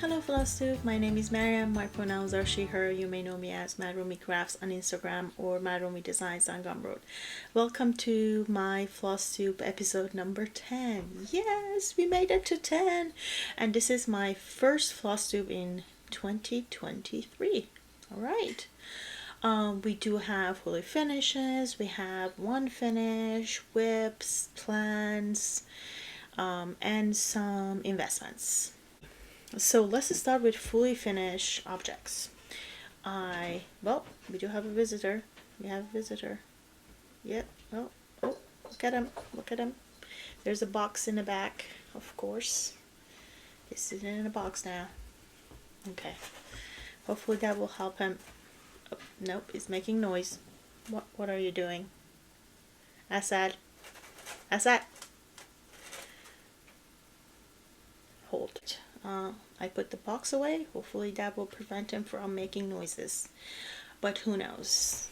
Hello Flosstube, my name is Mariam, my pronouns are she, her. You may know me as Marroomycrafts on Instagram or Marroomy on Gumroad. Welcome to my Flosstube episode number 10. Yes, we made it to 10! And this is my first Flosstube in 2023. Alright. We do have fully finishes, we have one finish, whips, plans, and some investments. So let's start with fully finished objects. Well, we do have a visitor. We have a visitor. Yep. Oh, look at him. Look at him. There's a box in the back, of course. He's sitting in a box now. Okay. Hopefully that will help him. Oh, nope, he's making noise. What are you doing? Assad. Assad. Hold. I put the box away. Hopefully that will prevent him from making noises. But who knows?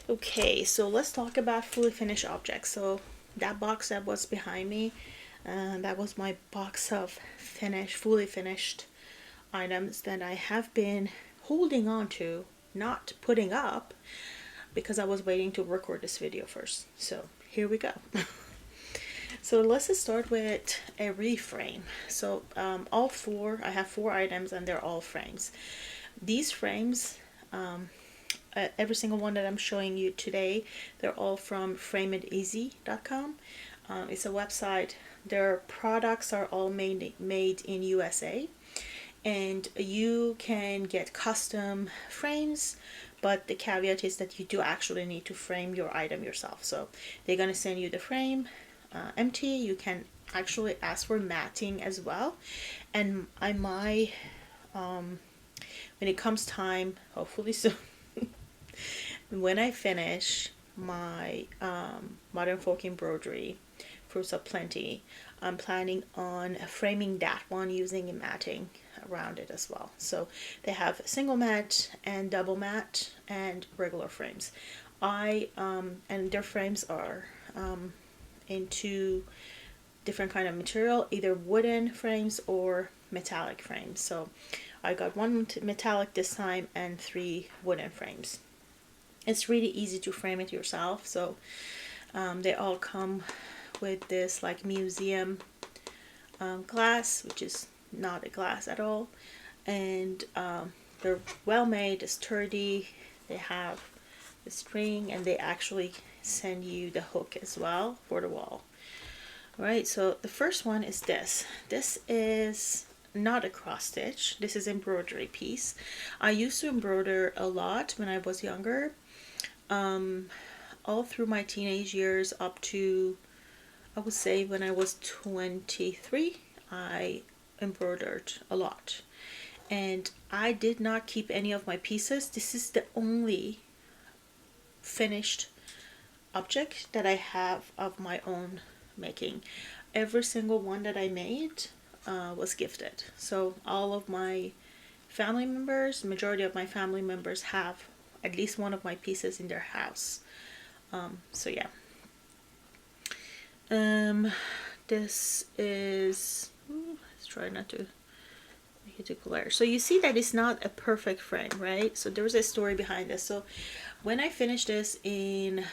Okay, so let's talk about fully finished objects. So that box that was behind me, that was my box of fully finished items that I have been holding on to, not putting up, because I was waiting to record this video first. So here we go. So let's start with a reframe. So I have four items and they're all frames. These frames, every single one that I'm showing you today, they're all from frameiteasy.com. It's a website. Their products are all made in USA, and you can get custom frames, but the caveat is that you do actually need to frame your item yourself. So they're going to send you the frame empty. You can actually ask for matting as well, and I might when it comes time, hopefully soon, when I finish my modern folk embroidery Fruits of Plenty, I'm planning on framing that one using a matting around it as well. So they have single mat and double mat and regular frames. And their frames are into different kind of material, either wooden frames or metallic frames. So I got one metallic this time and 3 wooden frames. It's really easy to frame it yourself. So they all come with this like museum glass, which is not a glass at all, and they're well made, sturdy. They have the string, and they actually send you the hook as well for the wall. All right, so the first one is this. This is not a cross stitch. This is embroidery piece. I used to embroider a lot when I was younger. All through my teenage years up to, I would say, when I was 23, I embroidered a lot. And I did not keep any of my pieces. This is the only finished object that I have of my own making. Every single one that I made was gifted. So all of my family members, majority of my family members, have at least one of my pieces in their house. So yeah. This is, let's try not to make it too clear. So you see that it's not a perfect frame, right? So there's a story behind this. So when I finished this in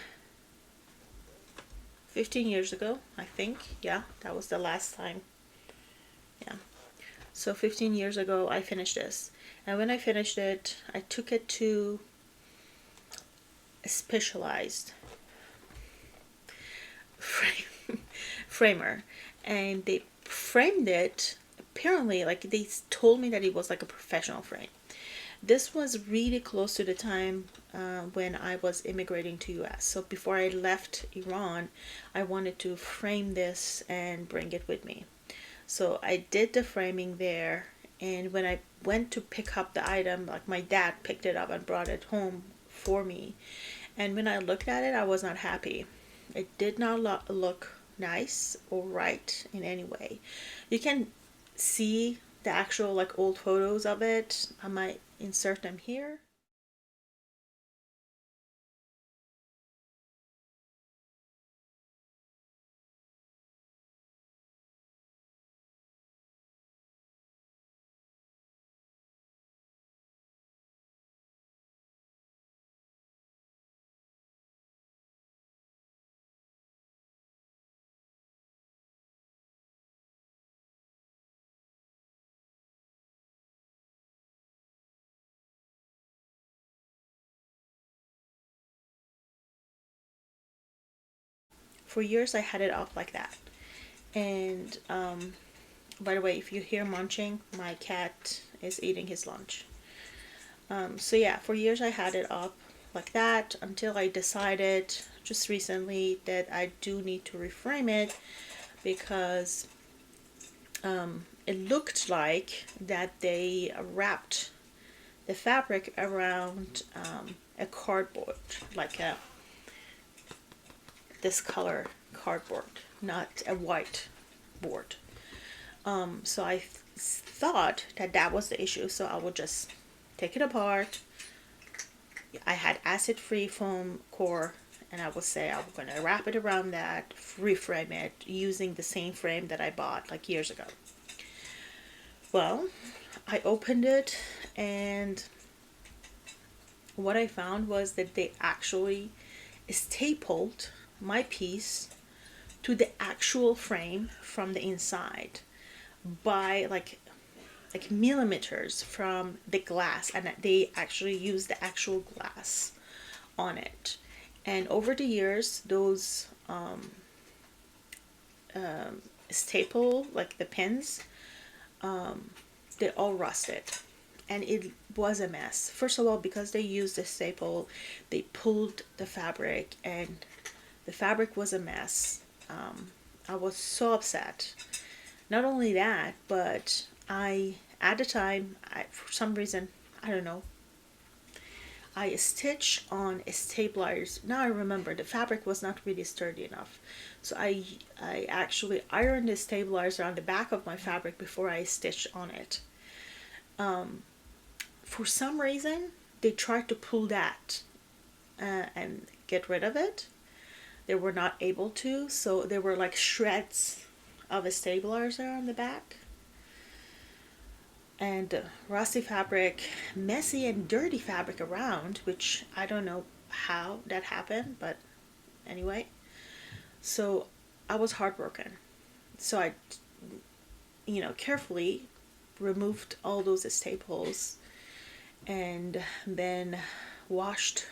15 years ago, I think, yeah, that was the last time. Yeah. So 15 years ago, I finished this. And when I finished it, I took it to a specialized framer, and they framed it. Apparently, like, they told me that it was like a professional frame. This was really close to the time when I was immigrating to US. So before I left Iran, I wanted to frame this and bring it with me. So I did the framing there, and when I went to pick up the item, like, my dad picked it up and brought it home for me. And when I looked at it, I was not happy. It did not look nice or right in any way. You can see the actual like old photos of it. I might insert them here. for years I had it up like that. And by the way, if you hear munching, my cat is eating his lunch. So yeah, for years I had it up like that until I decided just recently that I do need to reframe it, because it looked like that they wrapped the fabric around a cardboard, like this color cardboard, not a white board. So I thought that that was the issue, so I would just take it apart. I had acid-free foam core, and I would say I'm going to wrap it around that, reframe it using the same frame that I bought like years ago. Well, I opened it, and what I found was that they actually stapled my piece to the actual frame from the inside by like millimeters from the glass, and they actually used the actual glass on it. And over the years, those staple, like the pins, they all rusted, and it was a mess. First of all, because they used the staple, they pulled the fabric, and the fabric was a mess. I was so upset. Not only that, but at the time, for some reason, I don't know, I stitched on stabilizers. Now I remember the fabric was not really sturdy enough, so I actually ironed the stabilizer on the back of my fabric before I stitched on it. For some reason, they tried to pull that and get rid of it. They were not able to, so there were like shreds of a stabilizer on the back. And rusty fabric, messy and dirty fabric around, which I don't know how that happened, but anyway. So I was heartbroken. So I, carefully removed all those staples and then washed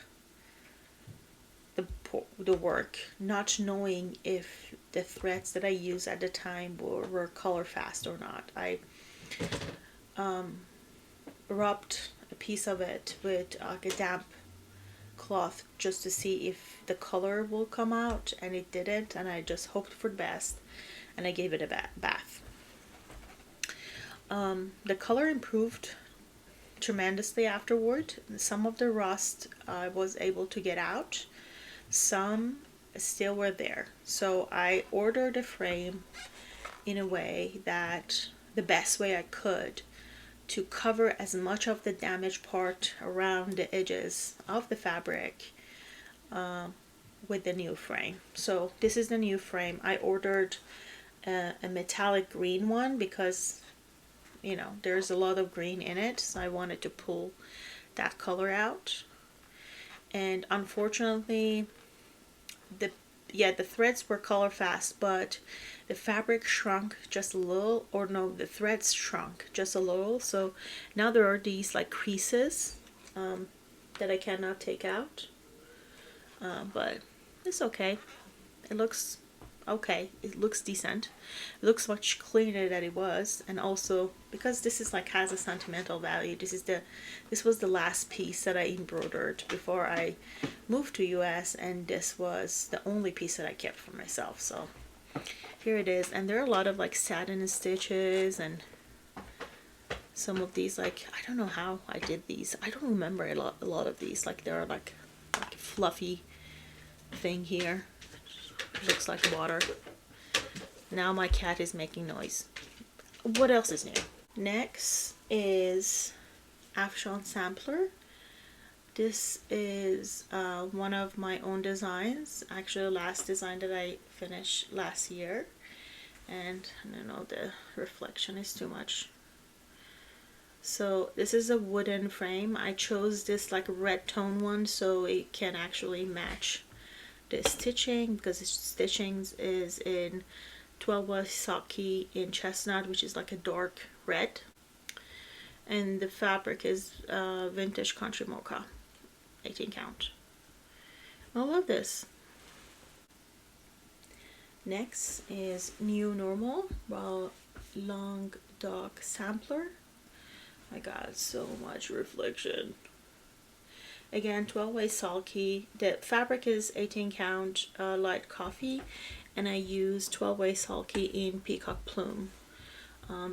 the work, not knowing if the threads that I used at the time were color fast or not. I rubbed a piece of it with a damp cloth just to see if the color will come out, and it didn't, and I just hoped for the best, and I gave it a bath. The color improved tremendously afterward. Some of the rust I was able to get out, some still were there, so I ordered a frame in a way that the best way I could to cover as much of the damaged part around the edges of the fabric with the new frame. So this is the new frame. I ordered a metallic green one because there's a lot of green in it, so I wanted to pull that color out. And unfortunately, the threads were color fast, but the fabric shrunk just a little, or no, the threads shrunk just a little. So now there are these like creases that I cannot take out, but it's okay. It looks okay. It looks decent. It looks much cleaner than it was, and also because this is like has a sentimental value. This was the last piece that I embroidered before I moved to US, and this was the only piece that I kept for myself. So here it is, and there are a lot of like satin stitches, and some of these, like, I don't know how I did these. I don't remember a lot of these. Like there are like fluffy thing here. Looks like water. Now my cat is making noise. What else is new? Next is Afghan Sampler. This is one of my own designs. Actually, the last design that I finished last year. And I don't know, the reflection is too much. So this is a wooden frame. I chose this like red tone one so it can actually match the stitching, because the stitching is in 12 Wasaki in chestnut, which is like a dark red, and the fabric is vintage country mocha, 18 count. I love this. Next is New Normal by Long Dog Sampler. I got so much reflection. Again, 12-way sulky. The fabric is 18 count light coffee, and I use 12-way sulky in Peacock Plume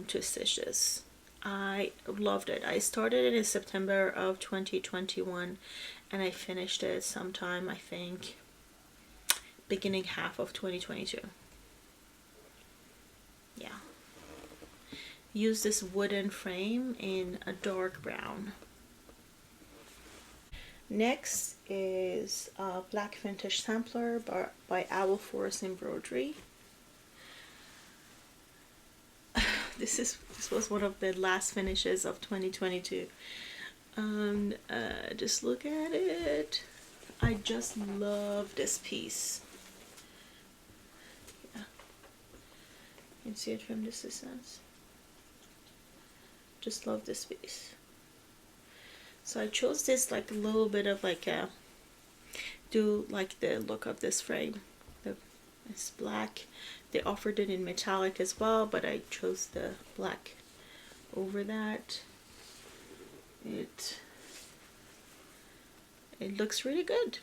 to stitch this. I loved it. I started it in September of 2021 and I finished it sometime, I think, beginning half of 2022. Yeah. Use this wooden frame in a dark brown. Next is Black Vintage Sampler by Owl Forest Embroidery. This was one of the last finishes of 2022. Just look at it. I just love this piece. Yeah. You can see it from this distance. Just love this piece. So I chose this like a little bit of like a, do like the look of this frame. It's black. They offered it in metallic as well, but I chose the black over that. It looks really good.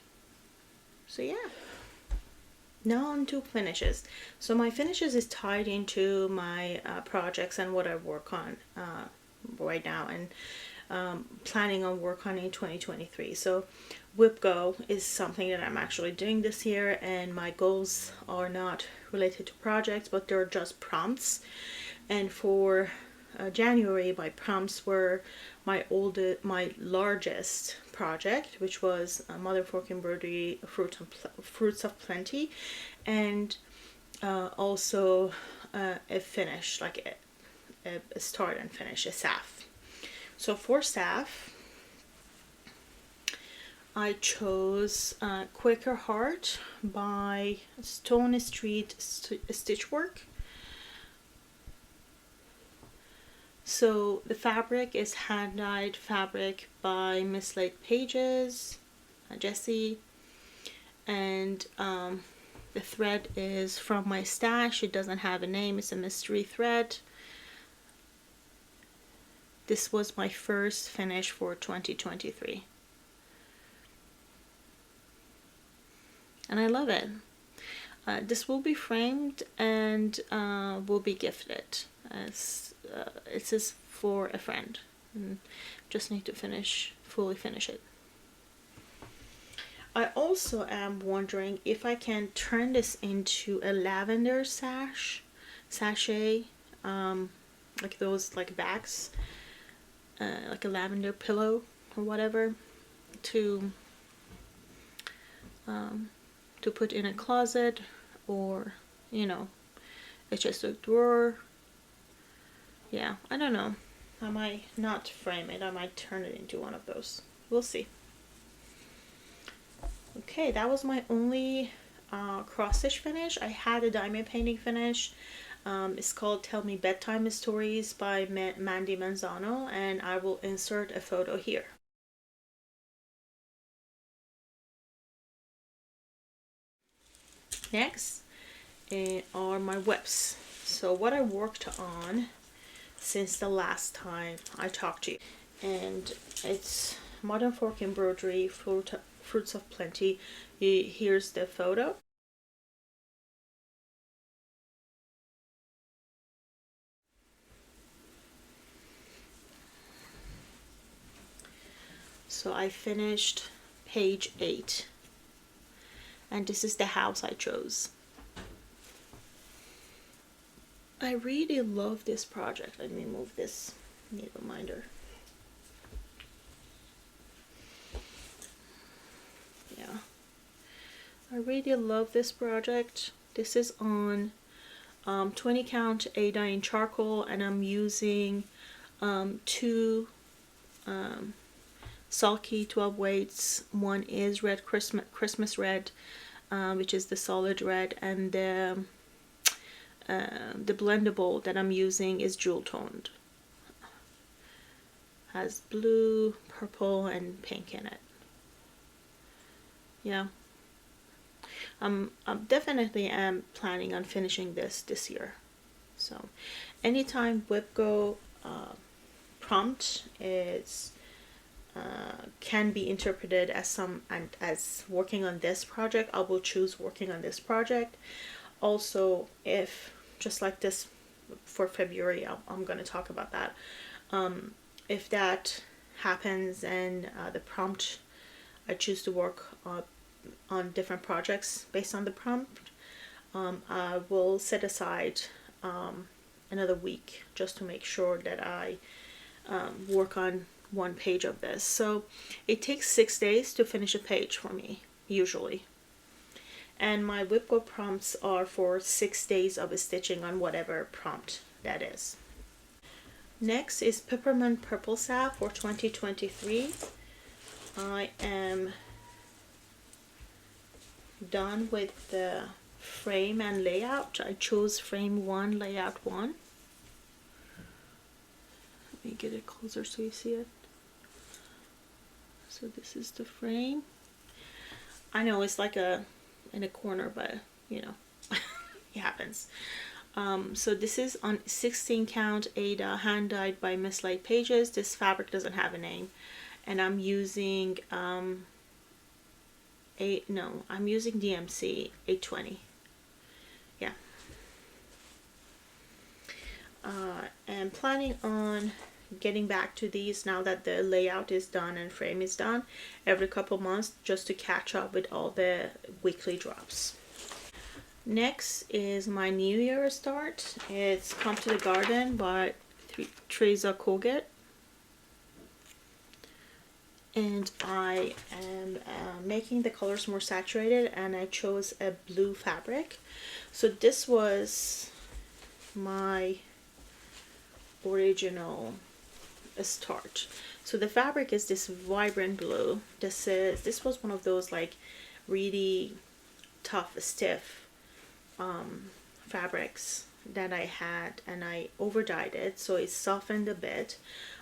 So yeah. Now on to finishes. So my finishes is tied into my projects and what I work on right now, and planning on work on in 2023. So WIPgo is something that I'm actually doing this year, and my goals are not related to projects, but they're just prompts. And for January, my prompts were my largest project, which was Mother Fork Embroidery Fruits of Plenty, and also a finish, like a start and finish, a staff. So for staff, I chose Quaker Heart by Stone Street Stitchworks. So the fabric is hand-dyed fabric by MislaidPages, Jessie, and the thread is from my stash. It doesn't have a name, it's a mystery thread. This was my first finish for 2023. And I love it. This will be framed and will be gifted. As it is for a friend. And just need to fully finish it. I also am wondering if I can turn this into a lavender sachet, like those like bags. Like a lavender pillow or whatever, to put in a closet, or you know, a chest of drawer. Yeah, I don't know. I might not frame it. I might turn it into one of those. We'll see. Okay, that was my only cross stitch finish. I had a diamond painting finish. It's called Tell Me Bedtime Stories by Mandy Manzano, and I will insert a photo here. Next are my WIPs. So what I worked on since the last time I talked to you, and it's Modern Fork Embroidery Fruits of Plenty. Here's the photo. So I finished page 8, and this is the house I chose. I really love this project. Let me move this needle minder. Yeah, I really love this project. This is on 20 count Aida in charcoal, and I'm using 2 sulky 12 weights. One is red Christmas red, which is the solid red, and the blendable that I'm using is jewel toned. Has blue, purple, and pink in it. Yeah. I'm definitely am planning on finishing this year. So anytime WIPgo prompt is can be interpreted as as working on this project, I will choose working on this project. Also, if just like this for February, I'm going to talk about that. If that happens and the prompt, I choose to work on different projects based on the prompt, I will set aside another week just to make sure that I work on one page of this. So it takes 6 days to finish a page for me, usually. And my WIPgo prompts are for 6 days of stitching on whatever prompt that is. Next is Peppermint Purple Salve for 2023. I am done with the frame and layout. I chose frame 1, layout 1. Let me get it closer so you see it. So this is the frame. I know it's like in a corner, but you know, it happens. So this is on 16 count Aida, hand dyed by MislaidPages. This fabric doesn't have a name, and I'm using I'm using DMC 820. Yeah. And planning on getting back to these now that the layout is done and frame is done every couple months, just to catch up with all the weekly drops. Next is my New Year start. It's Come to the Garden by Teresa Kogut. And I am making the colors more saturated, and I chose a blue fabric. So this was my original start. So the fabric is this vibrant blue. This was one of those like really tough, stiff fabrics that I had, and I over dyed it so it softened a bit,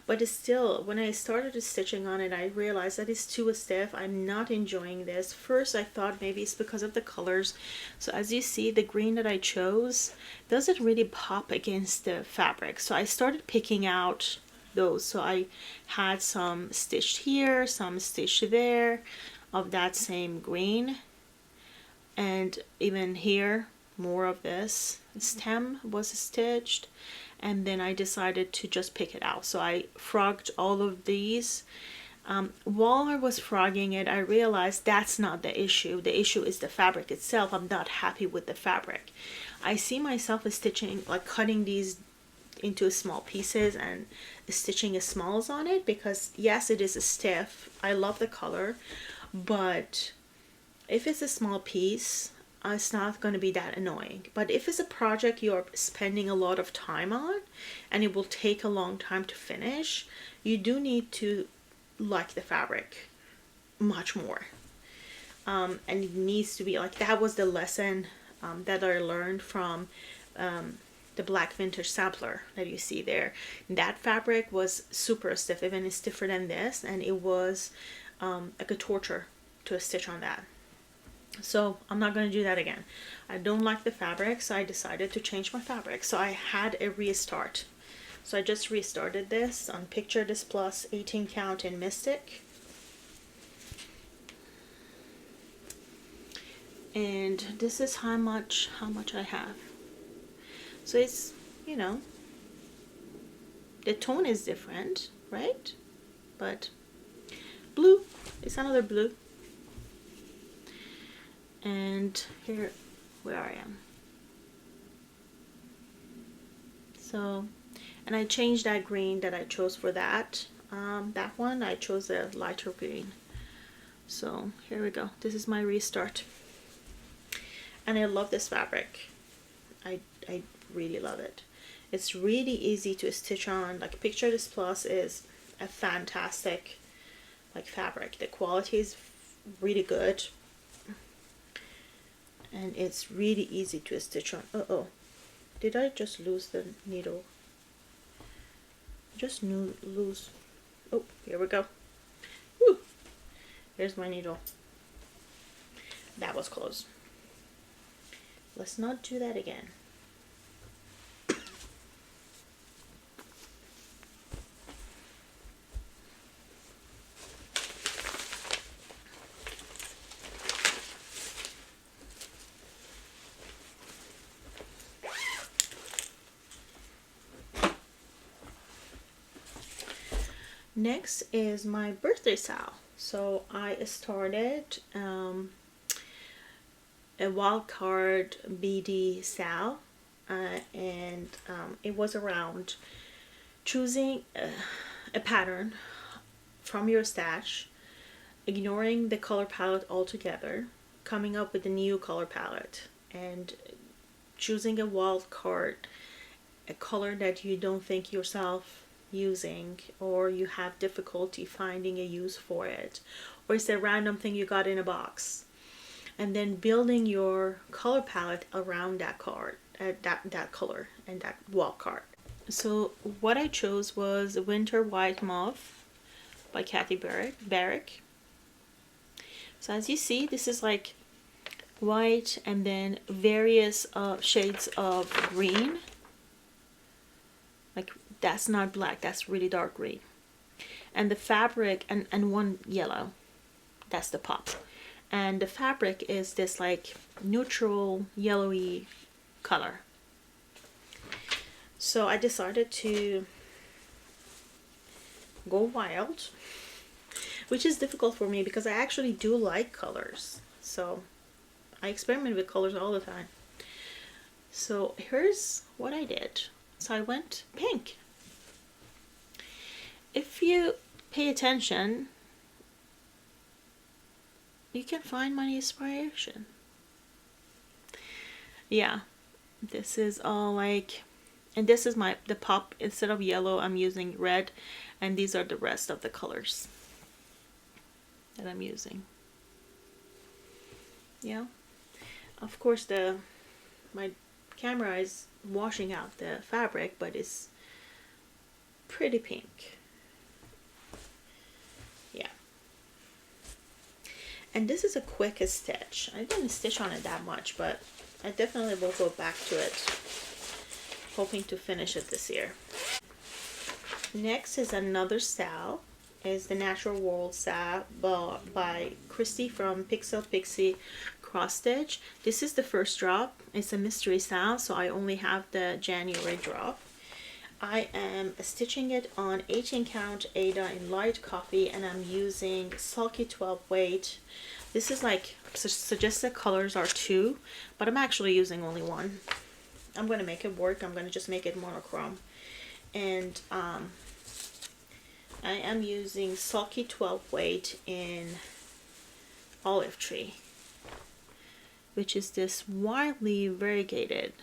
but it's still, when I started stitching on it, I realized that it's too stiff. I'm not enjoying this. First I thought maybe it's because of the colors. So as you see, the green that I chose doesn't really pop against the fabric, so I started picking out those. So I had some stitched here, some stitched there of that same green, and even here more of this stem was stitched, and then I decided to just pick it out. So I frogged all of these. While I was frogging it, I realized that's not the issue. The issue is the fabric itself. I'm not happy with the fabric. I see myself stitching, like cutting these into small pieces and stitching smalls on it, because yes, it is stiff. I love the color, but if it's a small piece, it's not going to be that annoying. But if it's a project you're spending a lot of time on and it will take a long time to finish, you do need to like the fabric much more. And it needs to be like, that was the lesson that I learned from the black vintage sampler that you see there. That fabric was super stiff, even stiffer than this, and it was like a torture to stitch on that. So I'm not going to do that again. I don't like the fabric, so I decided to change my fabric. So I had a restart. So I just restarted this on Picture This Plus 18 count in Mystic. And this is how much I have. So it's, you know, the tone is different, right? But blue, it's another blue. And here where I am. So, and I changed that green that I chose for that one. I chose a lighter green. So here we go. This is my restart. And I love this fabric. I really love it. It's really easy to stitch on. Like Picture This Plus is a fantastic like fabric. The quality is really good. And it's really easy to stitch on. Uh-oh. Did I just lose the needle? Just lose. Oh, here we go. Woo! Here's my needle. That was close. let's not do that again. Next is my birthday sale. So I started a wildcard BD sale, and it was around choosing a pattern from your stash, ignoring the color palette altogether, coming up with a new color palette, and choosing a wild card, a color that you don't think yourself using, or you have difficulty finding a use for it, or it's a random thing you got in a box, and then building your color palette around that card, that color and that wall card. So what I chose was Winter White Mauve by Barrick. So as you see, this is like white and then various shades of green. Like, that's not black, that's really dark green. And the fabric, and one yellow, that's the pop. And the fabric is this like neutral yellowy color. So I decided to go wild, which is difficult for me because I actually do like colors. So I experiment with colors all the time. So here's what I did. So I went pink. If you pay attention, you can find my inspiration. Yeah, this is all like, and this is the pop. Instead of yellow, I'm using red, and these are the rest of the colors that I'm using. Yeah, of course my camera is washing out the fabric, but it's pretty pink. Yeah, and this is a quick stitch. I didn't stitch on it that much, but I definitely will go back to it, hoping to finish it this year. Next is another style, is the Natural World style by Christy from Pixie cross stitch. This is the first drop. It's a mystery style, so I only have the January drop. I am stitching it on 18 count Aida in light coffee, and I'm using Sulky 12 weight. This is like, suggested colors are 2, but I'm actually using only 1. I'm going to make it work. I'm going to just make it monochrome. And I am using Sulky 12 weight in Olive Tree, which is this wildly variegated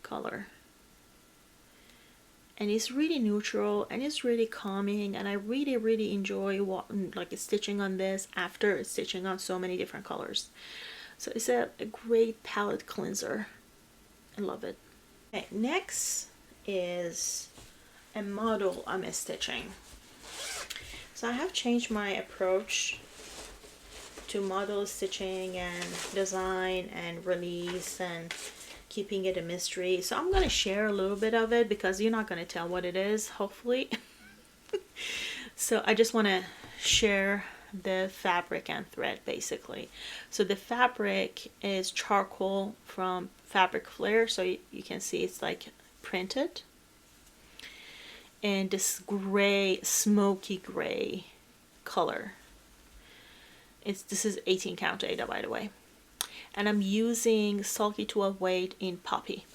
color. And it's really neutral and it's really calming, and I really enjoy stitching on this after stitching on so many different colors. So it's a great palette cleanser. I love it. Okay, next is a model I'm stitching. So I have changed my approach to model stitching and design and release and keeping it a mystery. So I'm going to share a little bit of it because you're not going to tell what it is, hopefully. So I just want to share the fabric and thread basically. So the fabric is charcoal from Fabric Flare, so you can see it's like printed. And this gray, smoky gray color. This is 18 count Aida, by the way. And I'm using Sulky 12 weight in Poppy,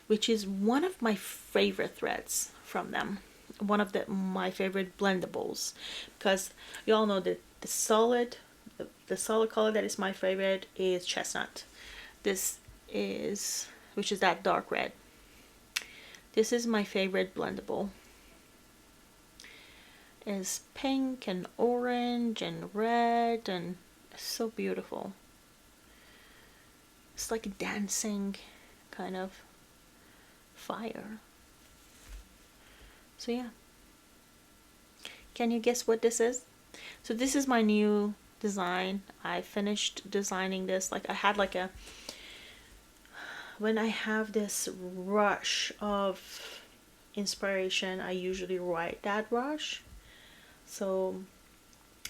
which is one of my favorite threads from them. One of my favorite blendables, because you all know that the solid color that is my favorite is chestnut. Which is that dark red. This is my favorite blendable. It's pink and orange and red, and it's so beautiful. It's like a dancing kind of fire. So yeah. Can you guess what this is? So this is my new design. I finished designing this. Like I had like a when I have this rush of inspiration, I usually write that rush. So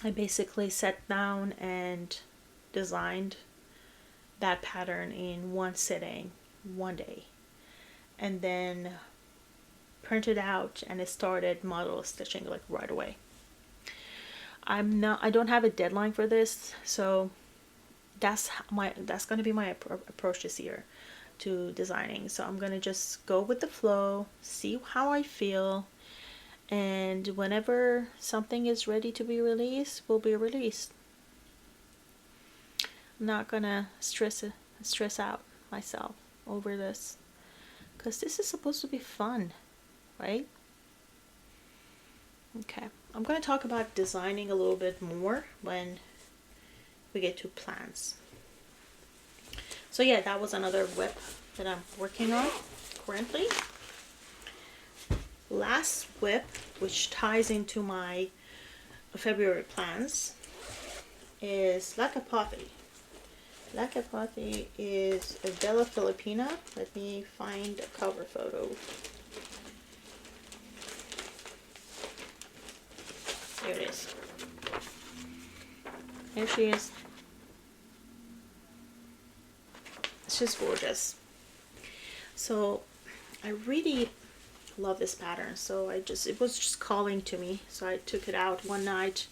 I basically sat down and designed that pattern in one sitting, one day, and then printed out and I started model stitching like right away. I don't have a deadline for this, so that's going to be my approach this year to designing. So I'm going to just go with the flow, see how I feel, and whenever something is ready to be released, will be released. I'm not going to stress out myself over this, because this is supposed to be fun, right? Okay, I'm going to talk about designing a little bit more when we get to plans. So yeah, that was another WIP that I'm working on currently. Last WIP, which ties into my February plans, is Lakapathy. Lakapathy is a Bella Filipina. Let me find a cover photo. There it is. There she is. It's just gorgeous. So I really love this pattern. So it was just calling to me. So I took it out one night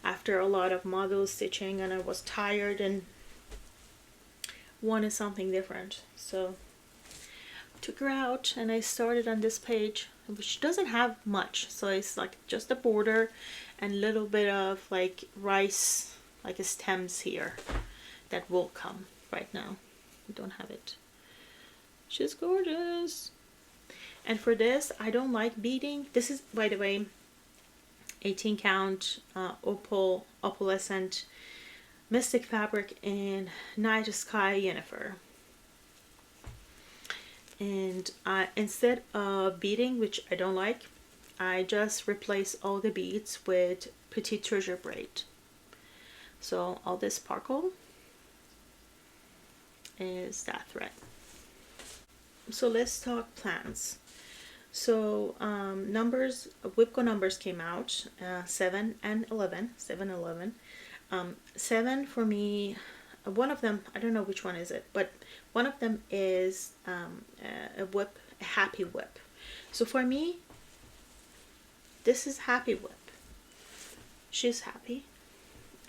after a lot of model stitching, and I was tired and wanted something different. So I took her out and I started on this page, which doesn't have much. So it's like just a border and a little bit of like rice, like a stems here that will come right now. I don't have it. She's gorgeous. And for this, I don't like beading. This is, by the way, 18 count opalescent mystic fabric in Night Sky Unifer. And instead of beading, which I don't like, I just replace all the beads with Petite Treasure braid. So all this sparkle is that thread. So let's talk plans. So numbers, WIPgo numbers came out, 7 and 11, 7-11. 7 for me, one of them, I don't know which one is it, but one of them is a WIP, a happy WIP. So for me, this is happy WIP. She's happy.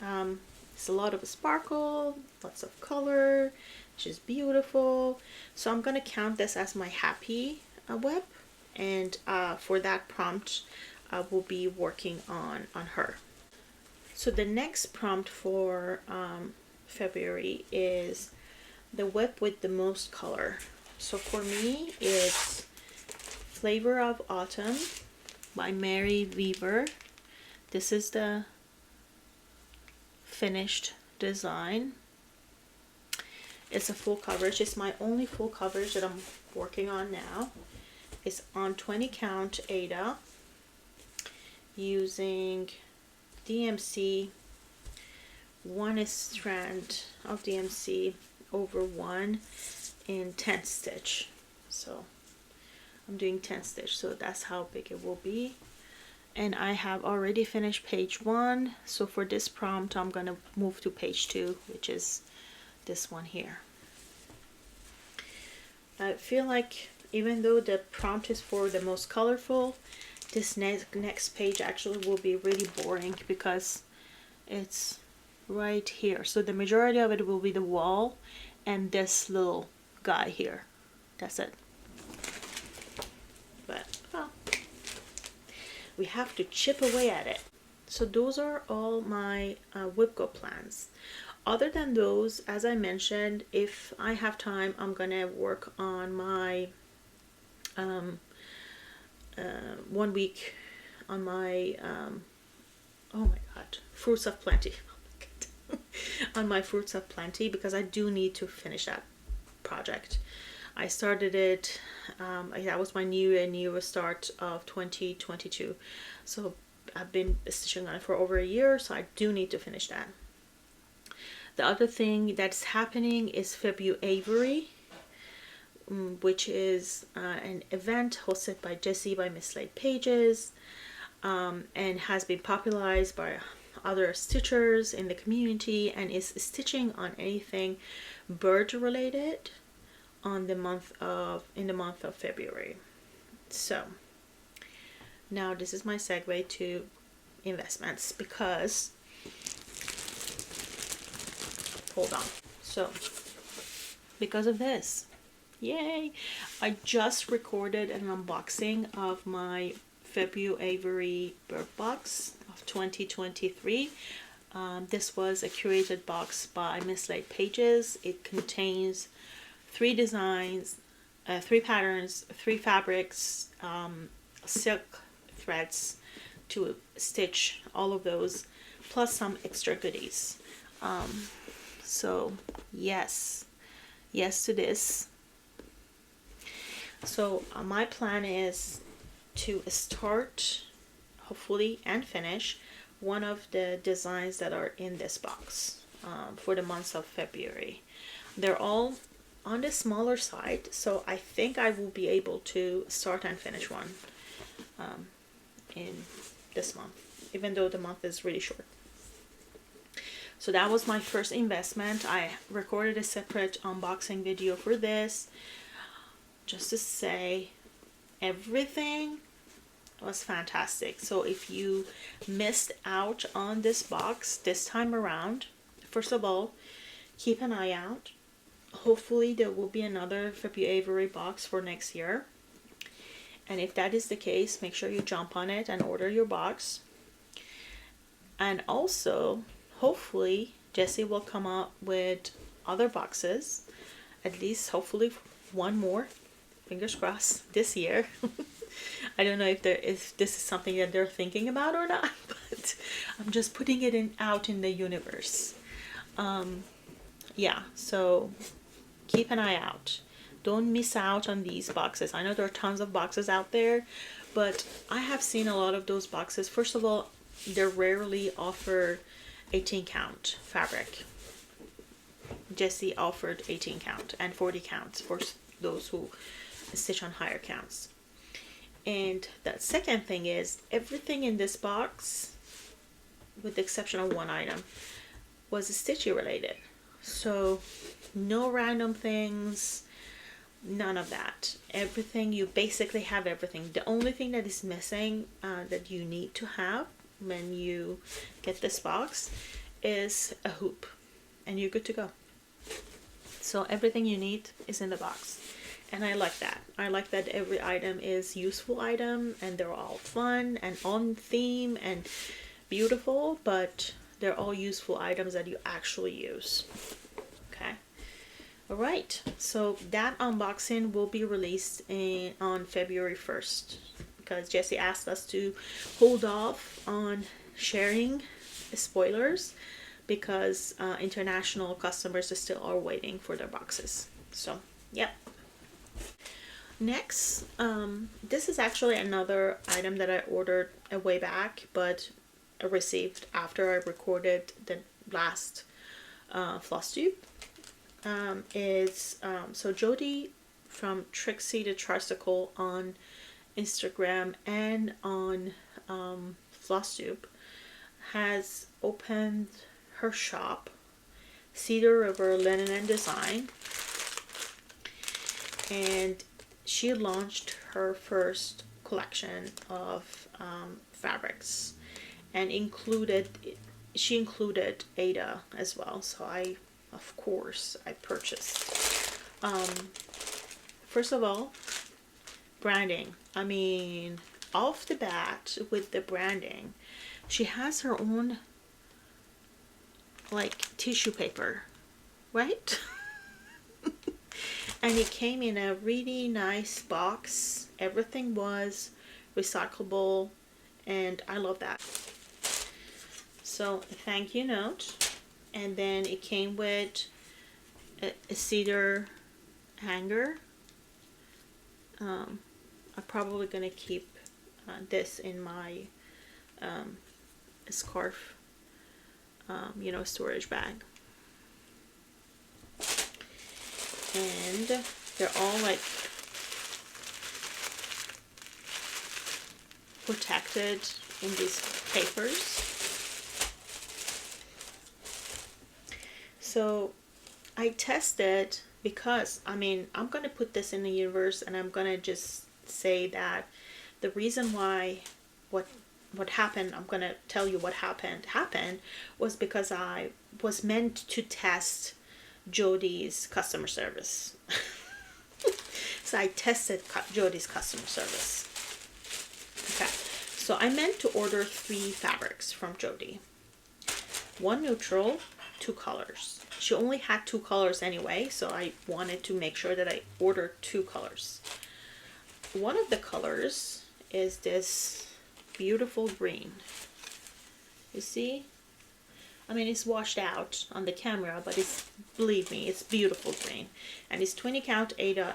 It's a lot of sparkle, lots of color. She's beautiful. So I'm gonna count this as my happy WIP, and for that prompt, I will be working on her. So the next prompt for February is the WIP with the most color. So for me, it's Flavor of Autumn by Mary Weaver. This is the finished design. It's a full coverage. It's my only full coverage that I'm working on now. It's on 20 count Aida using DMC, one strand of DMC over one in 10 stitch. So I'm doing 10 stitch, so that's how big it will be. And I have already finished page 1, so for this prompt I'm gonna move to page 2, which is this one here. I feel like even though the prompt is for the most colorful, this next page actually will be really boring because it's right here. So the majority of it will be the wall and this little guy here. That's it. But well, we have to chip away at it. So those are all my WIPgo plans. Other than those, as I mentioned, if I have time, I'm gonna work on my 1 week on my oh my god, Fruits of Plenty. On my Fruits of Plenty, because I do need to finish that project. I started it, that was my new start of 2022. So I've been stitching on it for over a year, so I do need to finish that. The other thing that's happening is February. which is an event hosted by Jessie by MislaidPages, and has been popularized by other stitchers in the community, and is stitching on anything bird related in the month of February. So now this is my segue to investments, because hold on. So because of this, yay, I just recorded an unboxing of my February bird box of 2023. This was a curated box by MislaidPages. It contains 3 designs, 3 patterns, 3 fabrics, silk threads to stitch all of those, plus some extra goodies. So yes to this. So my plan is to start, hopefully, and finish one of the designs that are in this box for the month of February. They're all on the smaller side, so I think I will be able to start and finish one in this month, even though the month is really short. So that was my first investment. I recorded a separate unboxing video for this, just to say everything was fantastic. So if you missed out on this box this time around, first of all, keep an eye out. Hopefully there will be another February box for next year, and if that is the case, make sure you jump on it and order your box. And also, hopefully Jessie will come up with other boxes, at least hopefully one more, fingers crossed, this year. I don't know if this is something that they're thinking about or not, but I'm just putting it out in the universe. Yeah, so keep an eye out. Don't miss out on these boxes. I know there are tons of boxes out there, but I have seen a lot of those boxes. First of all, they rarely offer 18 count fabric. Jessie offered 18 count and 40 counts for those who stitch on higher counts. And the second thing is, everything in this box, with the exception of one item, was stitchy related. So no random things, none of that. Everything, you basically have everything. The only thing that is missing that you need to have when you get this box is a hoop, and you're good to go. So everything you need is in the box, and I like that. I like that every item is useful item, and they're all fun and on theme and beautiful, but they're all useful items that you actually use. Okay. All right, so that unboxing will be released on February 1st, because Jessie asked us to hold off on sharing spoilers, because international customers still are waiting for their boxes. So yep. Next, this is actually another item that I ordered a way back, but I received after I recorded the last Flosstube. So Jody from Trixie the Tricycle on Instagram and on Flosstube has opened her shop, Cedar River Linen and Design, and she launched her first collection of fabrics, and she included Aida as well. So of course I purchased. First of all, branding. I mean, off the bat with the branding, she has her own like tissue paper, right? And it came in a really nice box. Everything was recyclable, and I love that. So a thank you note, and then it came with a cedar hanger. I'm probably gonna keep this in my scarf, storage bag. And They're all like protected in these papers. So I tested, because I mean, I'm gonna put this in the universe, and I'm gonna just say that the reason why what happened, I'm gonna tell you what happened was because I was meant to test Jody's customer service. So I tested Jody's customer service. Okay, so I meant to order 3 fabrics from Jody. 1 neutral, 2 colors. She only had 2 colors anyway, so I wanted to make sure that I ordered 2 colors. One of the colors is this beautiful green. You see? I mean, it's washed out on the camera, but it's, believe me, it's beautiful green. And it's 20 count Aida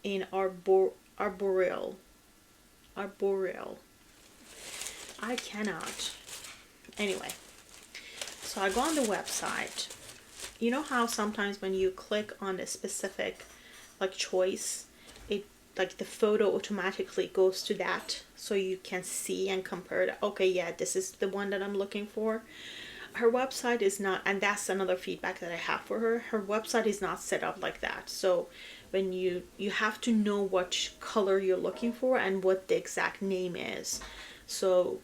in arboreal. I cannot. Anyway, so I go on the website. You know how sometimes when you click on a specific like choice, it like the photo automatically goes to that, so you can see and compare it. Okay, yeah, this is the one that I'm looking for. Her website is not, and that's another feedback that I have for her. Her website is not set up like that. So when you have to know what color you're looking for and what the exact name is, so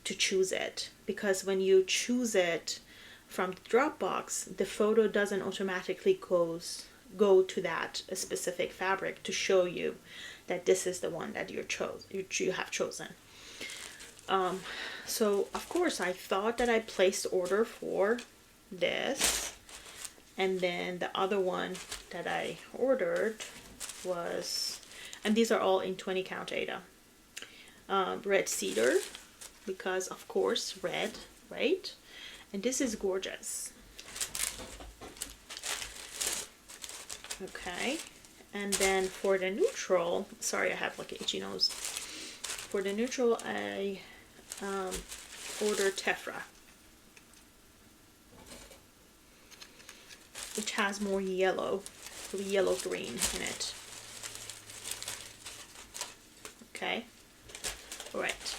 to choose it, because when you choose it from the Dropbox, the photo doesn't automatically go to that specific fabric to show you that this is the one that you have chosen. So of course I thought that I placed order for this, and then the other one that I ordered was, and these are all in 20 count Aida, red cedar, because of course red, right? And this is gorgeous. Okay, and then for the neutral, sorry, I have like an itchy nose. For the neutral, I ordered Tephra, which has more yellow green in it. Okay, all right.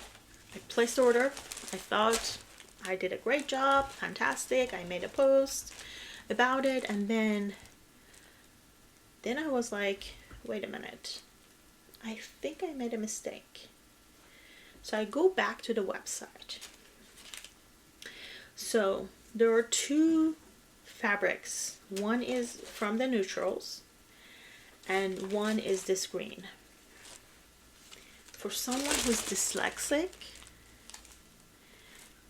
I placed the order. I thought I did a great job, fantastic. I made a post about it, and then I was like, wait a minute, I think I made a mistake. So I go back to the website. So there are 2 fabrics. One is from the neutrals, and one is this green. For someone who's dyslexic,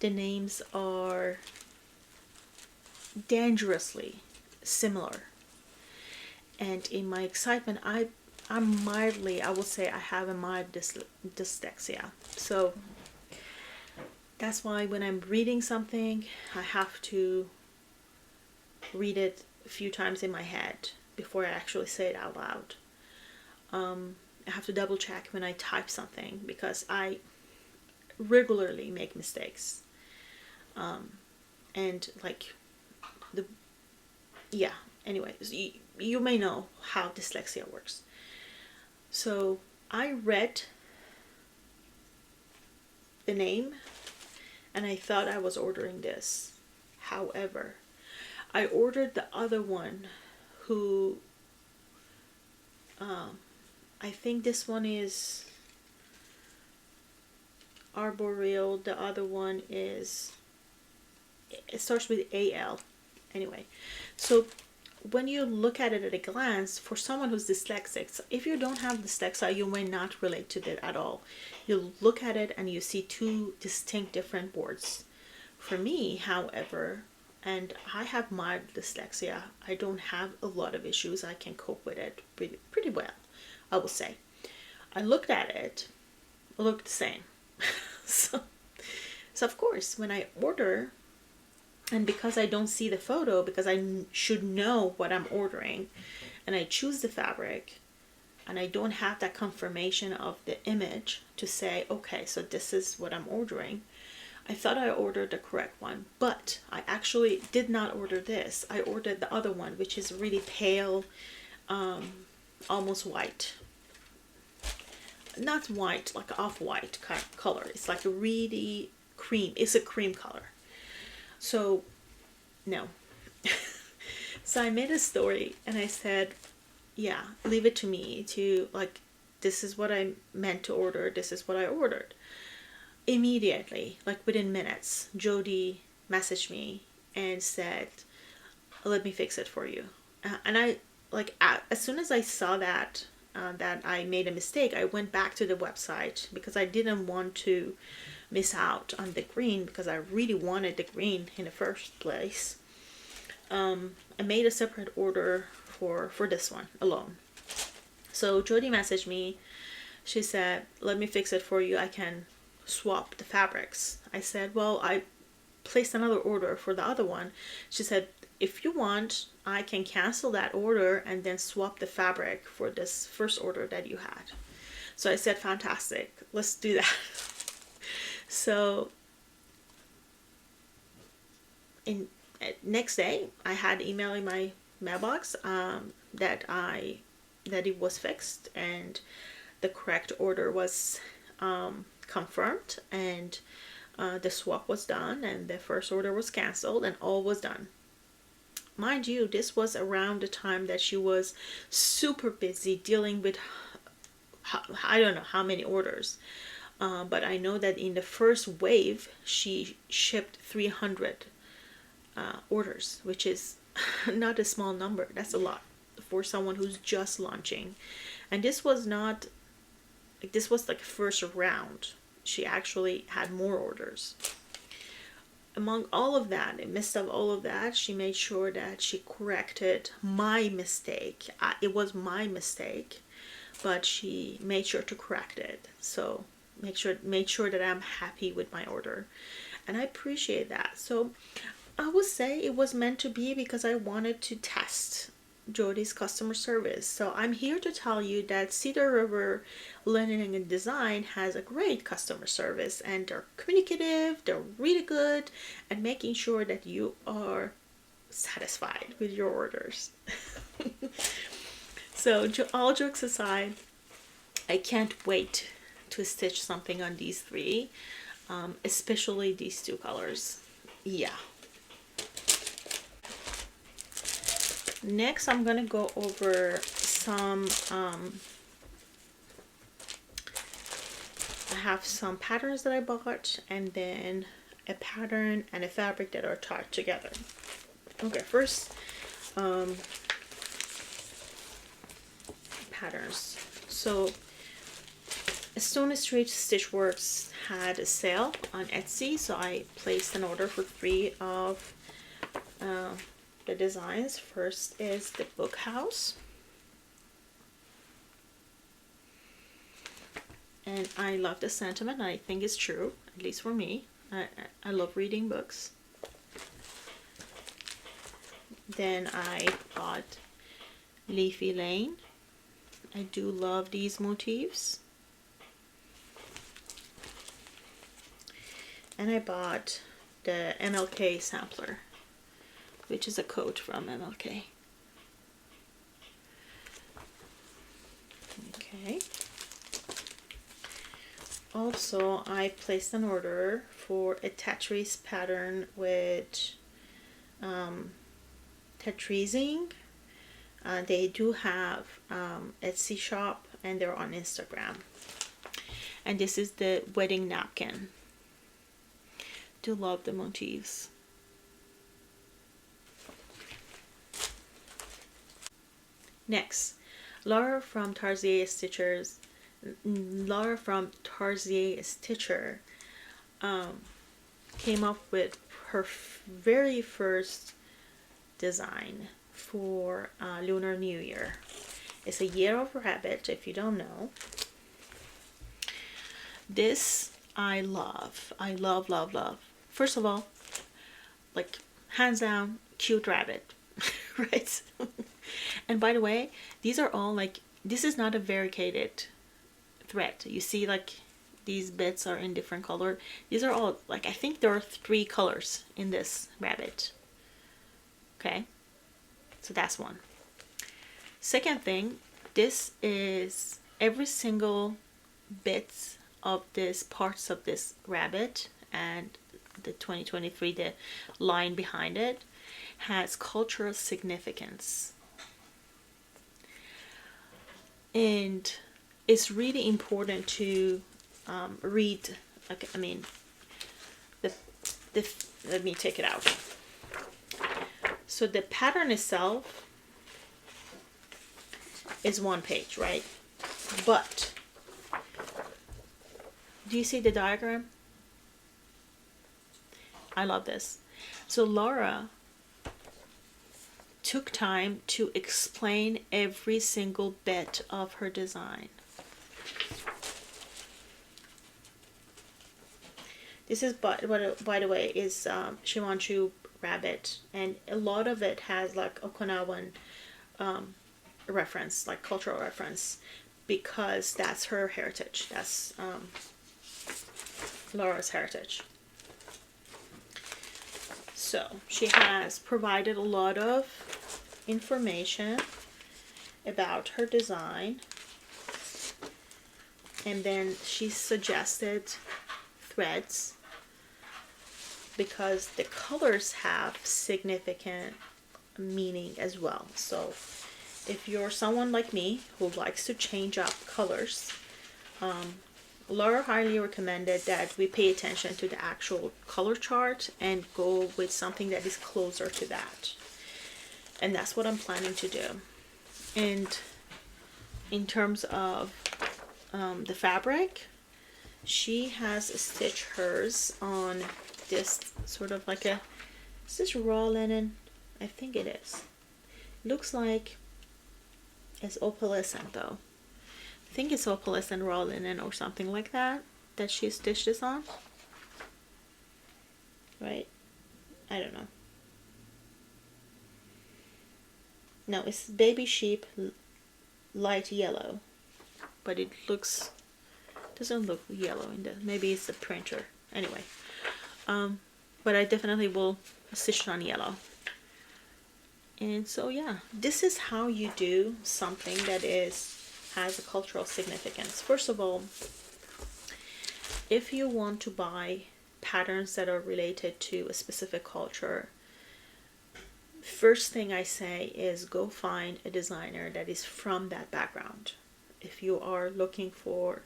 the names are dangerously similar. And in my excitement, I'm mildly, I will say I have a mild dyslexia. So that's why when I'm reading something, I have to read it a few times in my head before I actually say it out loud. I have to double check when I type something, because I regularly make mistakes. And like anyways, you may know how dyslexia works. So I read the name and I thought I was ordering this. However, I ordered the other one, who I think this one is arboreal, the other one is, it starts with AL. Anyway, so when you look at it at a glance, for someone who's dyslexic, so if you don't have dyslexia, you may not relate to it at all. You look at it and you see 2 distinct different words. For me, however, and I have mild dyslexia, I don't have a lot of issues. I can cope with it pretty well, I will say. I looked at it, it looked the same. so of course, when I order, and because I don't see the photo, because I should know what I'm ordering, and I choose the fabric, and I don't have that confirmation of the image to say, okay, so this is what I'm ordering, I thought I ordered the correct one, but I actually did not order this. I ordered the other one, which is really pale, almost white. Not white, like off-white kind of color. It's like a really cream. It's a cream color. So, no. So I made a story and I said, yeah, leave it to me to, like, this is what I meant to order. This is what I ordered. Immediately, like within minutes, Jody messaged me and said, let me fix it for you. And I, like, as soon as I saw that, that I made a mistake, I went back to the website because I didn't want to miss out on the green, because I really wanted the green in the first place. I made a separate order for this one alone. So Jody messaged me. She said, let me fix it for you. I can swap the fabrics. I said, well, I placed another order for the other one. She said, if you want, I can cancel that order and then swap the fabric for this first order that you had. So I said, fantastic, let's do that. So next day, I had email in my mailbox that it was fixed and the correct order was confirmed, and the swap was done and the first order was canceled and all was done. Mind you, this was around the time that she was super busy dealing with, I don't know how many orders, but I know that in the first wave she shipped 300 orders, which is not a small number. That's a lot for someone who's just launching. And this was not, like, this was like first round. She actually had more orders. Among all of that, in the midst of all of that, she made sure that she corrected my mistake. It was my mistake, but she made sure to correct it. So made sure that I'm happy with my order, and I appreciate that. So I would say it was meant to be, because I wanted to test Jody's customer service. So I'm here to tell you that Cedar River Linen and Design has a great customer service, and they're communicative, they're really good at making sure that you are satisfied with your orders. So all jokes aside, I can't wait to stitch something on these three, especially these two colors. Yeah. Next, I'm gonna go over some, I have some patterns that I bought, and then a pattern and a fabric that are tied together. Okay, first, patterns. So as soon as Stitchworks had a sale on Etsy, so I placed an order for 3 of the designs. First is the book house, and I love the sentiment. I think it's true, at least for me. I love reading books. Then I bought Leafy Lane. I do love these motifs. And I bought the MLK sampler, which is a coat from MLK. Okay. Also, I placed an order for a Tatreez pattern with Tatreezing. They do have Etsy shop, and they're on Instagram. And this is the wedding napkin. Do love the motifs. Next, Laura from Tarzier Stitcher came up with her very first design for Lunar New Year. It's a Year of Rabbit, if you don't know. This I love. I love, love, love. First of all, like, hands down, cute rabbit, right? And by the way, these are all, like, this is not a variegated thread. You see, like, these bits are in different color. These are all, like, I think there are 3 colors in this rabbit. Okay, so that's one. Second thing, this is every single bits of this parts of this rabbit, and the 2023, the line behind it, has cultural significance. And it's really important to read, like, I mean, let me take it out. So the pattern itself is one page, right? But do you see the diagram? I love this. So Laura took time to explain every single bit of her design. This is, by the way, is Shimanchu Rabbit, and a lot of it has like Okinawan reference, like cultural reference, because that's her heritage. That's Laura's heritage. So she has provided a lot of information about her design, and then she suggested threads because the colors have significant meaning as well. So if you're someone like me who likes to change up colors, Laura highly recommended that we pay attention to the actual color chart and go with something that is closer to that. And that's what I'm planning to do. And in terms of the fabric, she has stitched hers on this sort of like a, is this raw linen? I think it is. Looks like it's opalescent though. I think it's opalescent raw linen or something like that she stitched this on. Right? I don't know. No, it's baby sheep light yellow, but it looks, doesn't look yellow in the, maybe it's the printer. Anyway, but I definitely will stitch it on yellow. And so yeah, this is how you do something that has a cultural significance. First of all, if you want to buy patterns that are related to a specific culture, first thing I say is go find a designer that is from that background. If you are looking for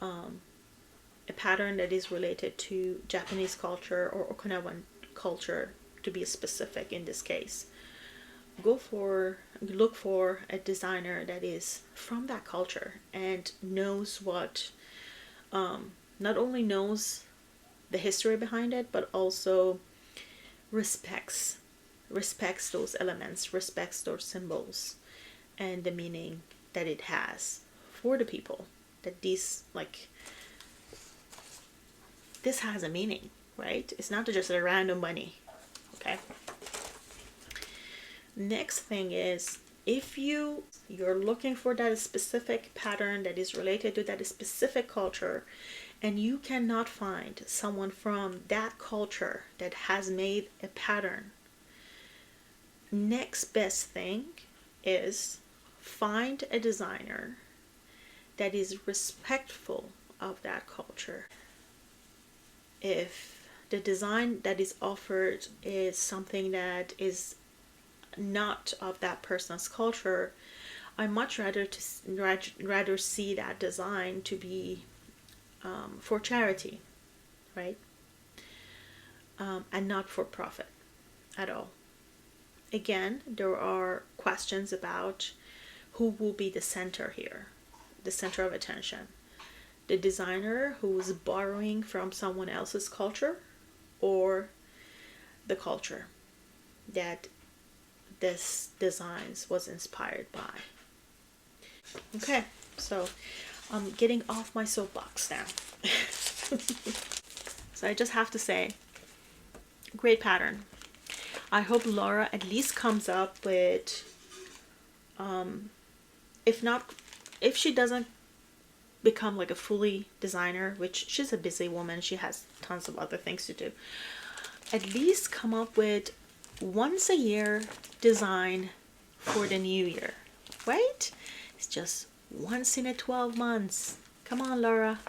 a pattern that is related to Japanese culture or Okinawan culture, to be specific in this case, look for a designer that is from that culture and knows what, not only knows the history behind it, but also respects those elements, respects those symbols and the meaning that it has for the people, that these, like, this has a meaning, right? It's not just a random money. Okay. Next thing is, if you're looking for that specific pattern that is related to that specific culture, and you cannot find someone from that culture that has made a pattern, next best thing is find a designer that is respectful of that culture. If the design that is offered is something that is not of that person's culture, I much rather see that design to be for charity, right? And not for profit at all. Again, there are questions about who will be the center here, the center of attention. The designer who is borrowing from someone else's culture, or the culture that this designs was inspired by. Okay, so I'm getting off my soapbox now. So I just have to say, great pattern. I hope Laura at least comes up with, if she doesn't become like a fully designer, which she's a busy woman, she has tons of other things to do, at least come up with once a year design for the new year, right? It's just once in a 12 months. Come on, Laura.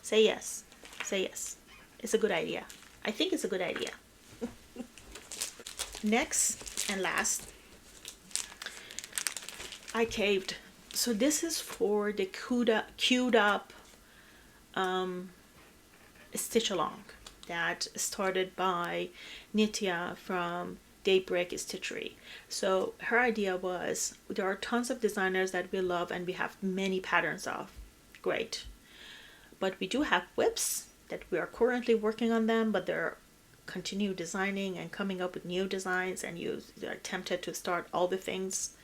Say yes. Say yes. It's a good idea. I think it's a good idea. Next and last, I caved. So this is for the queued up stitch along that started by Nitya from Daybreak Stitchery. So her idea was, there are tons of designers that we love and we have many patterns of. Great. But we do have WIPs that we are currently working on them, but they're continue designing and coming up with new designs, and you are tempted to start all the things.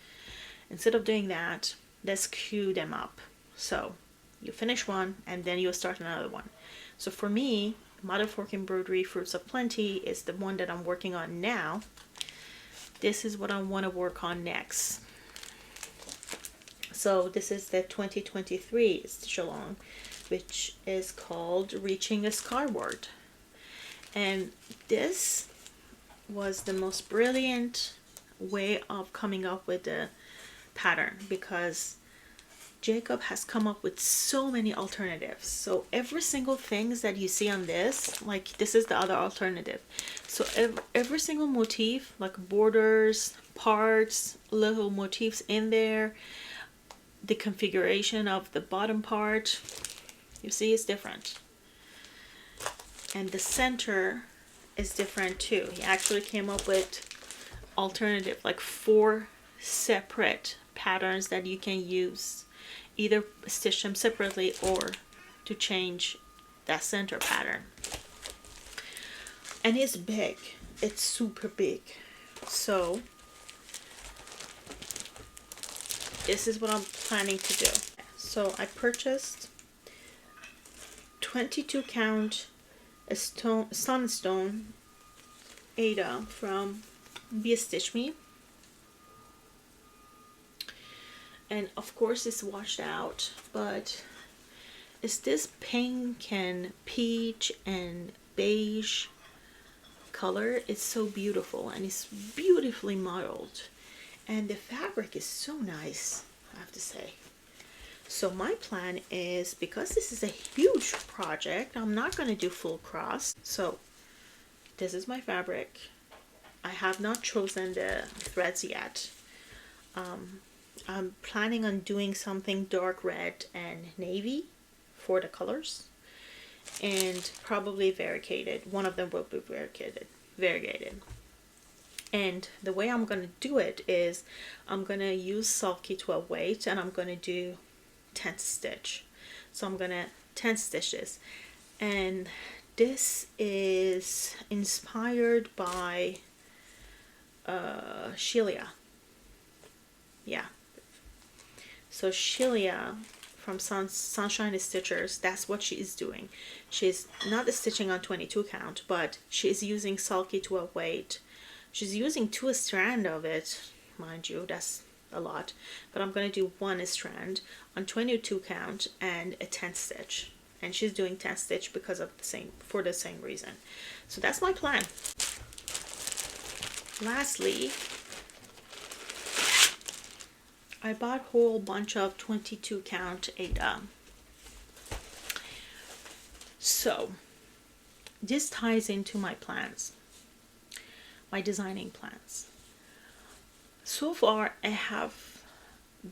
Instead of doing that, let's queue them up. So you finish one and then you'll start another one. So for me, Mother Fork Embroidery Fruits of Plenty is the one that I'm working on now. This is what I want to work on next. So this is the 2023 stitch along, which is called Reaching a Skyward. And this was the most brilliant way of coming up with the pattern, because Jacob has come up with so many alternatives. So every single things that you see on this, like this is the other alternative. So every single motif, like borders, parts, little motifs in there, the configuration of the bottom part, you see it's different. And the center is different too. He actually came up with alternative, like 4 separate patterns that you can use, either stitch them separately or to change that center pattern. And it's big, it's super big. So this is what I'm planning to do. So I purchased 22 count sunstone Aida from BeStitchMe. And of course it's washed out, but it's this pink and peach and beige color. It's so beautiful and it's beautifully modeled, and the fabric is so nice, I have to say. So my plan is, because this is a huge project, I'm not going to do full cross. So this is my fabric. I have not chosen the threads yet. I'm planning on doing something dark red and navy for the colors, and probably variegated. One of them will be variegated. And the way I'm going to do it is I'm going to use sulky 12 weight, and I'm going to do 10 stitch. So I'm going to 10 stitches, and this is inspired by Sheila. Yeah. So Sheila from Sunshine Stitchers, that's what she is doing. She's not stitching on 22 count, but she is using sulky 12 weight. She's using 2 strands of it, mind you, that's a lot. But I'm going to do 1 strand on 22 count and a 10 stitch. And she's doing 10 stitch because of for the same reason. So that's my plan. Lastly, I bought a whole bunch of 22 count Aida. So this ties into my plans, my designing plans. So far I have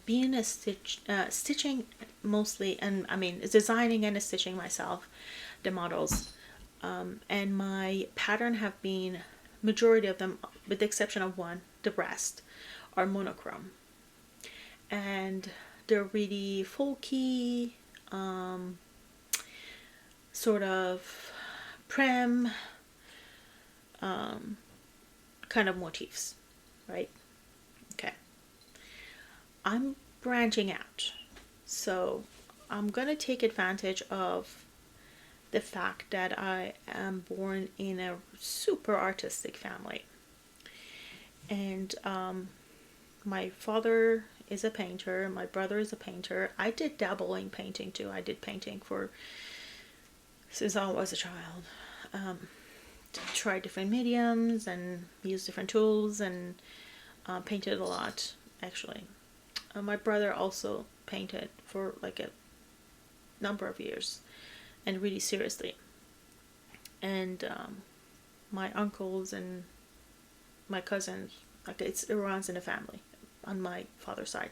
been stitching mostly, and I mean designing and stitching myself the models, and my pattern have been, majority of them with the exception of one, the rest are monochrome. And they're really folky, sort of prim kind of motifs, right? Okay. I'm branching out, so I'm gonna take advantage of the fact that I am born in a super artistic family, and my father is a painter, my brother is a painter. I did dabble in painting too. I did painting since I was a child. Tried different mediums and used different tools, and painted a lot actually. my brother also painted for like a number of years and really seriously. And my uncles and my cousins, like it runs in the family on my father's side.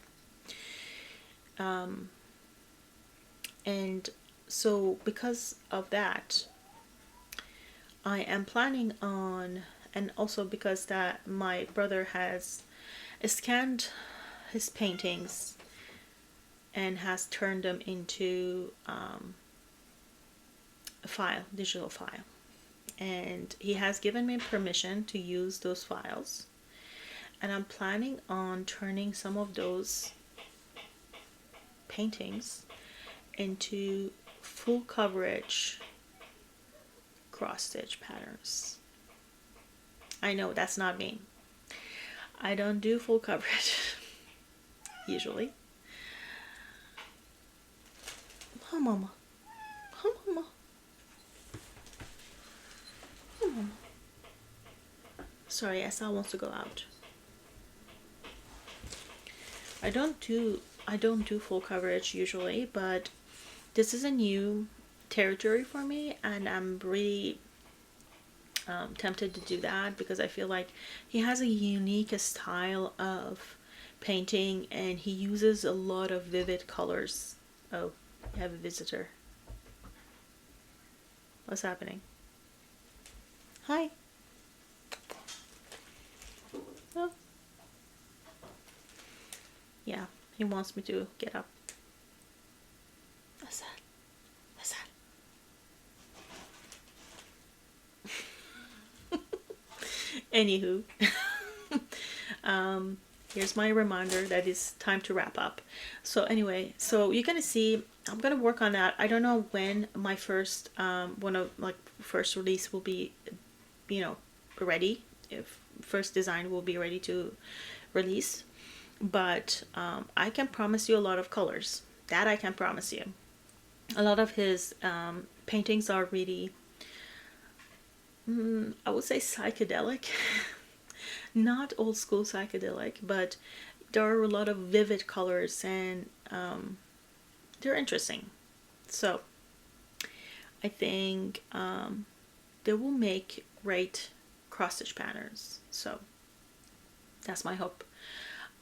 And so because of that, I am planning on, and also because that my brother has scanned his paintings and has turned them into a file, digital file. And he has given me permission to use those files. And I'm planning on turning some of those paintings into full coverage cross stitch patterns. I know that's not me. I don't do full coverage usually. Oh mama. Oh mama. Oh mama. Sorry, Esa wants to go out. I don't do full coverage usually, but this is a new territory for me, and I'm really tempted to do that because I feel like he has a unique style of painting and he uses a lot of vivid colors. Oh, you have a visitor. What's happening? Hi. Oh. Yeah, he wants me to get up. What's that? What's that? Anywho, here's my reminder that it's time to wrap up. So anyway, so you're gonna see I'm gonna work on that. I don't know when my first first release will be, you know, ready. If first design will be ready to release, but I can promise you a lot of colors. That I can promise you. A lot of his paintings are really, I would say psychedelic. Not old school psychedelic, but there are a lot of vivid colors and they're interesting. So I think they will make great cross stitch patterns. So that's my hope.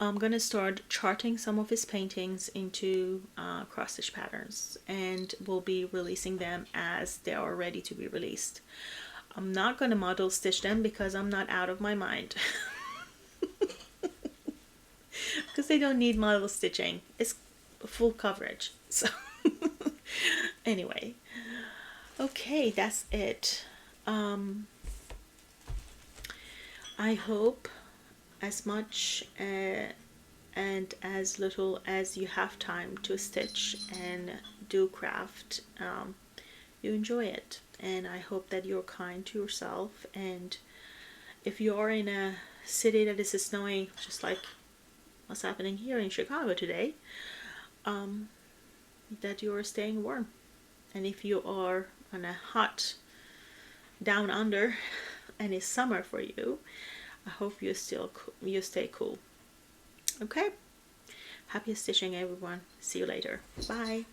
I'm gonna start charting some of his paintings into cross stitch patterns, and we'll be releasing them as they are ready to be released. I'm not gonna model stitch them because I'm not out of my mind. Because they don't need model stitching. It's full coverage. So anyway, okay, that's it. I hope as much and as little as you have time to stitch and do craft, you enjoy it. And I hope that you're kind to yourself, and if you're in a city that is snowy, just like what's happening here in Chicago today, that you're staying warm. And if you are on a hot down under and it's summer for you, I hope you stay cool. Okay, happy stitching everyone. See you later. Bye.